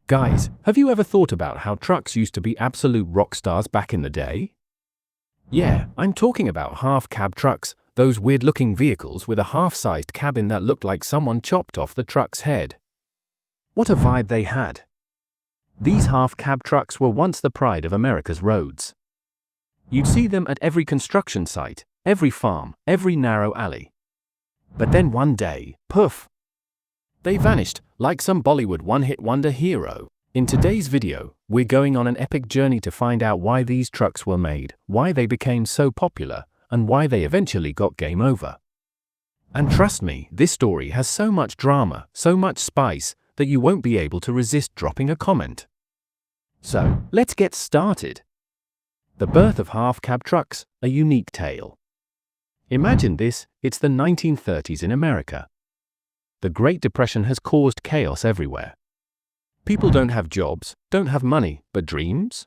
Guys, have you ever thought about how trucks used to be absolute rock stars back in the day? Yeah, I'm talking about half-cab trucks, those weird-looking vehicles with a half-sized cabin that looked like someone chopped off the truck's head. What a vibe they had. These half-cab trucks were once the pride of America's roads. You'd see them at every construction site, every farm, every narrow alley. But then one day, poof! They vanished, like some Bollywood one-hit wonder hero. In today's video, we're going on an epic journey to find out why these trucks were made, why they became so popular, and why they eventually got game over. And trust me, this story has so much drama, so much spice, that you won't be able to resist dropping a comment. So, let's get started. The birth of half-cab trucks, a unique tale. Imagine this, it's the 1930s in America. The Great Depression has caused chaos everywhere. People don't have jobs, don't have money, but dreams?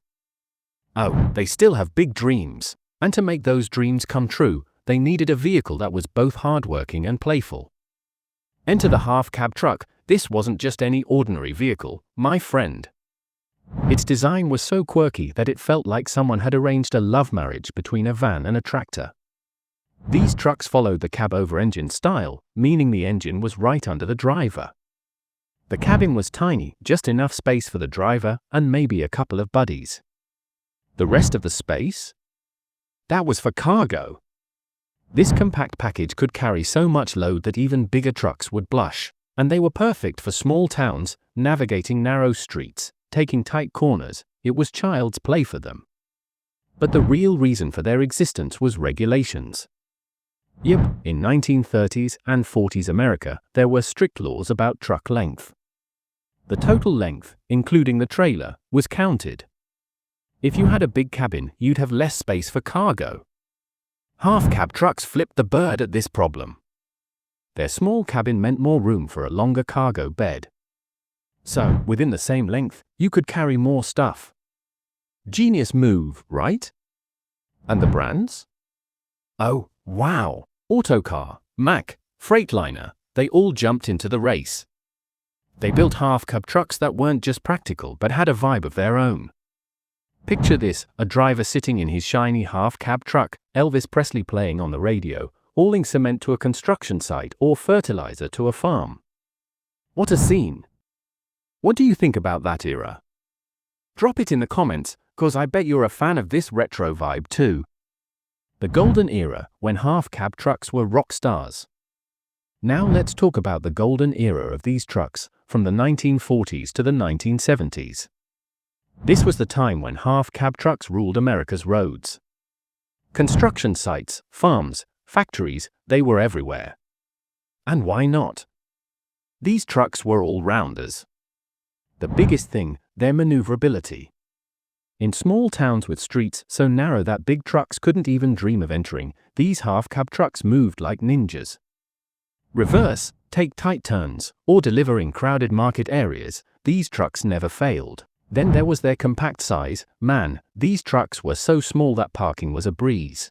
Oh, they still have big dreams. And to make those dreams come true, they needed a vehicle that was both hardworking and playful. Enter the half-cab truck. This wasn't just any ordinary vehicle, my friend. Its design was so quirky that it felt like someone had arranged a love marriage between a van and a tractor. These trucks followed the cab-over-engine style, meaning the engine was right under the driver. The cabin was tiny, just enough space for the driver and maybe a couple of buddies. The rest of the space? That was for cargo. This compact package could carry so much load that even bigger trucks would blush, and they were perfect for small towns, navigating narrow streets, taking tight corners. It was child's play for them. But the real reason for their existence was regulations. Yep, in 1930s and 40s America, there were strict laws about truck length. The total length, including the trailer, was counted. If you had a big cabin, you'd have less space for cargo. Half-cab trucks flipped the bird at this problem. Their small cabin meant more room for a longer cargo bed. So, within the same length, you could carry more stuff. Genius move, right? And the brands? Oh, wow! Autocar, Mack, Freightliner, they all jumped into the race. They built half-cab trucks that weren't just practical but had a vibe of their own. Picture this, a driver sitting in his shiny half-cab truck, Elvis Presley playing on the radio, hauling cement to a construction site or fertilizer to a farm. What a scene! What do you think about that era? Drop it in the comments, cause I bet you're a fan of this retro vibe too. The golden era, when half-cab trucks were rock stars. Now let's talk about the golden era of these trucks, from the 1940s to the 1970s. This was the time when half-cab trucks ruled America's roads. Construction sites, farms, factories, they were everywhere. And why not? These trucks were all-rounders. The biggest thing, their maneuverability. In small towns with streets so narrow that big trucks couldn't even dream of entering, these half-cab trucks moved like ninjas. Reverse, take tight turns, or deliver in crowded market areas, these trucks never failed. Then there was their compact size. Man, these trucks were so small that parking was a breeze.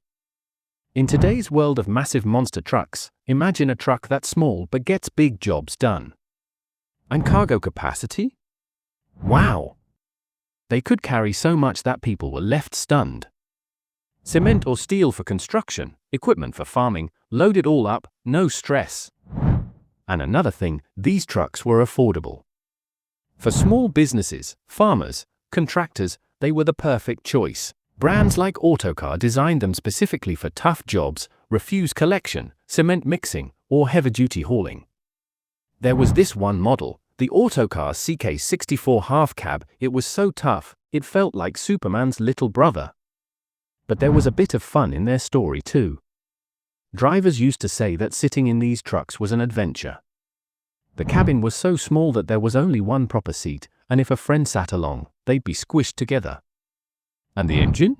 In today's world of massive monster trucks, imagine a truck that's small but gets big jobs done. And cargo capacity? Wow! They could carry so much that people were left stunned. Cement or steel for construction, equipment for farming, load it all up, no stress. And another thing, these trucks were affordable. For small businesses, farmers, contractors, they were the perfect choice. Brands like Autocar designed them specifically for tough jobs, refuse collection, cement mixing, or heavy-duty hauling. There was this one model, the Autocar CK64 half-cab. It was so tough, it felt like Superman's little brother. But there was a bit of fun in their story too. Drivers used to say that sitting in these trucks was an adventure. The cabin was so small that there was only one proper seat, and if a friend sat along, they'd be squished together. And the engine?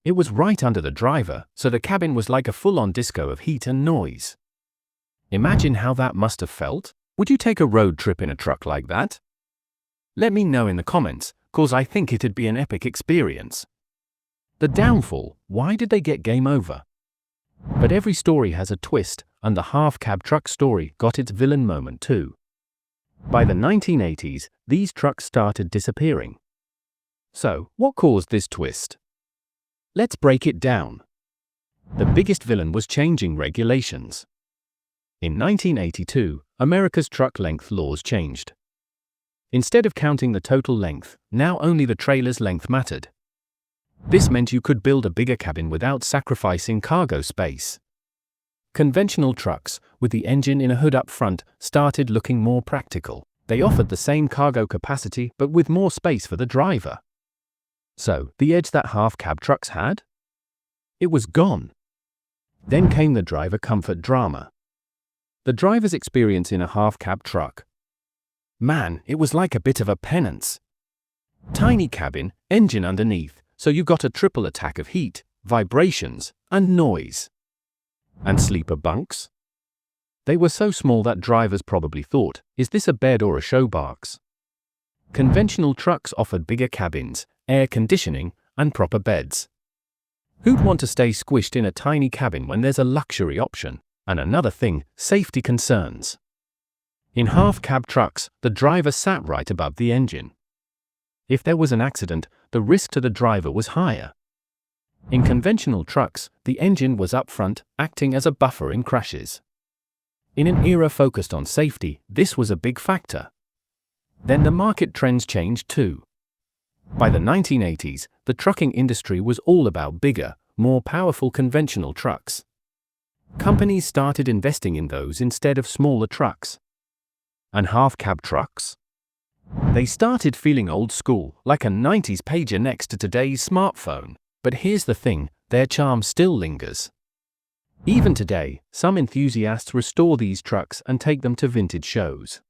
It was right under the driver, so the cabin was like a full-on disco of heat and noise. Imagine how that must have felt. Would you take a road trip in a truck like that? Let me know in the comments, cause I think it'd be an epic experience. The downfall, why did they get game over? But every story has a twist, and the half-cab truck story got its villain moment too. By the 1980s, these trucks started disappearing. So, what caused this twist? Let's break it down. The biggest villain was changing regulations. In 1982, America's truck length laws changed. Instead of counting the total length, now only the trailer's length mattered. This meant you could build a bigger cabin without sacrificing cargo space. Conventional trucks, with the engine in a hood up front, started looking more practical. They offered the same cargo capacity but with more space for the driver. So, the edge that half-cab trucks had? It was gone. Then came the driver comfort drama. The driver's experience in a half-cab truck. Man, it was like a bit of a penance. Tiny cabin, engine underneath, so you got a triple attack of heat, vibrations, and noise. And sleeper bunks? They were so small that drivers probably thought, is this a bed or a showbox? Conventional trucks offered bigger cabins, air conditioning, and proper beds. Who'd want to stay squished in a tiny cabin when there's a luxury option? And another thing, safety concerns. In half-cab trucks, the driver sat right above the engine. If there was an accident, the risk to the driver was higher. In conventional trucks, the engine was up front, acting as a buffer in crashes. In an era focused on safety, this was a big factor. Then the market trends changed too. By the 1980s, the trucking industry was all about bigger, more powerful conventional trucks. Companies started investing in those instead of smaller trucks. And half-cab trucks? They started feeling old school, like a 90s pager next to today's smartphone. But here's the thing, their charm still lingers. Even today, some enthusiasts restore these trucks and take them to vintage shows.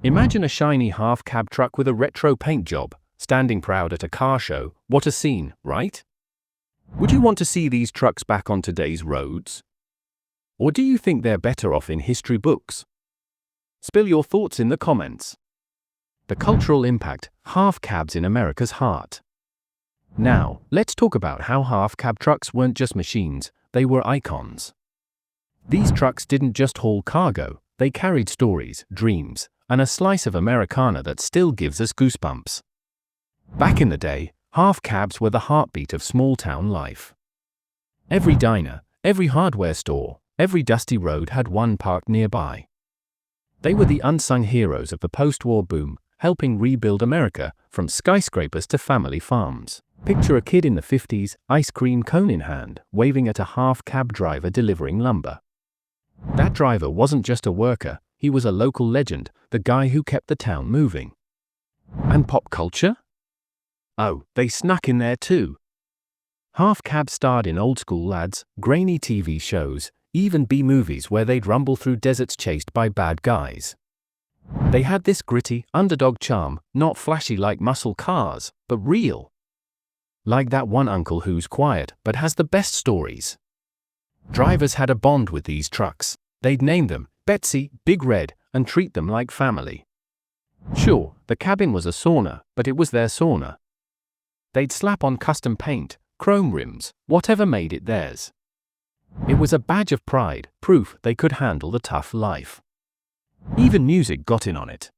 Imagine a shiny half-cab truck with a retro paint job, standing proud at a car show. What a scene, right? Would you want to see these trucks back on today's roads? Or do you think they're better off in history books? Spill your thoughts in the comments. The cultural impact, half-cabs in America's heart. Now, let's talk about how half-cab trucks weren't just machines, they were icons. These trucks didn't just haul cargo, they carried stories, dreams, and a slice of Americana that still gives us goosebumps. Back in the day, half-cabs were the heartbeat of small-town life. Every diner, every hardware store, every dusty road had one parked nearby. They were the unsung heroes of the post-war boom, helping rebuild America from skyscrapers to family farms. Picture a kid in the 50s, ice cream cone in hand, waving at a half-cab driver delivering lumber. That driver wasn't just a worker, he was a local legend, the guy who kept the town moving. And pop culture? Oh, they snuck in there too. Half-cabs starred in old-school lads, grainy TV shows, even B-movies where they'd rumble through deserts chased by bad guys. They had this gritty, underdog charm, not flashy like muscle cars, but real. Like that one uncle who's quiet but has the best stories. Drivers had a bond with these trucks. They'd name them Betsy, Big Red, and treat them like family. Sure, the cabin was a sauna, but it was their sauna. They'd slap on custom paint, chrome rims, whatever made it theirs. It was a badge of pride, proof they could handle the tough life. Even music got in on it.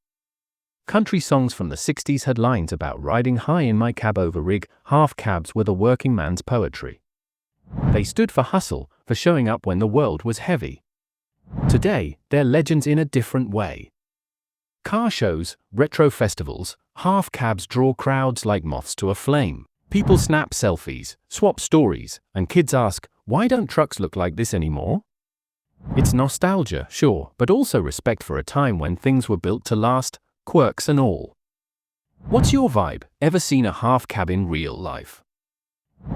Country songs from the 60s had lines about riding high in my cab over rig. Half-cabs were the working man's poetry. They stood for hustle, for showing up when the world was heavy. Today, they're legends in a different way. Car shows, retro festivals, half-cabs draw crowds like moths to a flame. People snap selfies, swap stories, and kids ask, why don't trucks look like this anymore? It's nostalgia, sure, but also respect for a time when things were built to last, quirks and all. What's your vibe? Ever seen a half-cab in real life?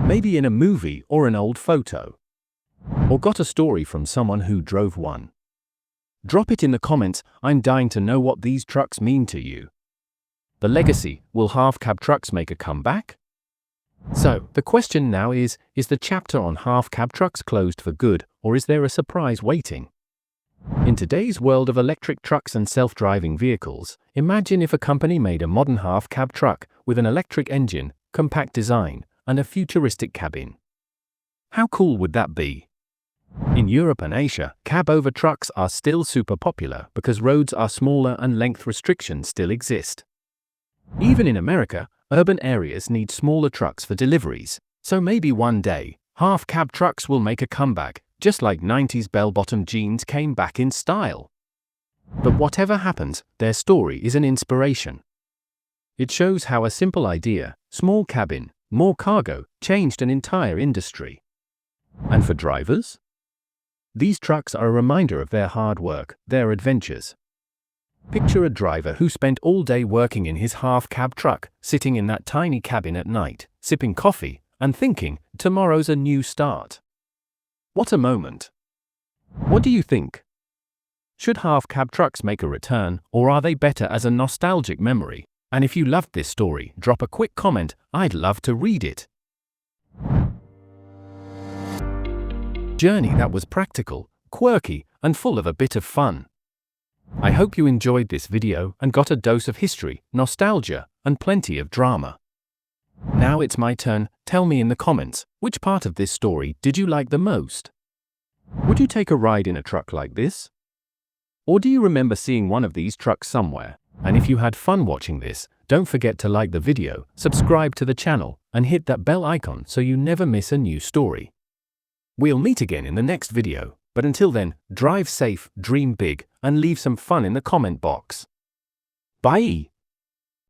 Maybe in a movie or an old photo? Or got a story from someone who drove one? Drop it in the comments, I'm dying to know what these trucks mean to you. The legacy, will half-cab trucks make a comeback? So, the question now is the chapter on half-cab trucks closed for good, or is there a surprise waiting? In today's world of electric trucks and self-driving vehicles, imagine if a company made a modern half-cab truck with an electric engine, compact design, and a futuristic cabin. How cool would that be? In Europe and Asia, cab-over trucks are still super popular because roads are smaller and length restrictions still exist. Even in America, urban areas need smaller trucks for deliveries, so maybe one day, half-cab trucks will make a comeback, just like 90s bell-bottom jeans came back in style. But whatever happens, their story is an inspiration. It shows how a simple idea, small cabin, more cargo, changed an entire industry. And for drivers? These trucks are a reminder of their hard work, their adventures. Picture a driver who spent all day working in his half-cab truck, sitting in that tiny cabin at night, sipping coffee, and thinking, tomorrow's a new start. What a moment. What do you think? Should half-cab trucks make a return, or are they better as a nostalgic memory? And if you loved this story, drop a quick comment, I'd love to read it. Journey that was practical, quirky, and full of a bit of fun. I hope you enjoyed this video and got a dose of history, nostalgia, and plenty of drama. Now it's my turn. Tell me in the comments, which part of this story did you like the most? Would you take a ride in a truck like this? Or do you remember seeing one of these trucks somewhere? And if you had fun watching this, don't forget to like the video, subscribe to the channel, and hit that bell icon so you never miss a new story. We'll meet again in the next video, but until then, drive safe, dream big, and leave some fun in the comment box. Bye!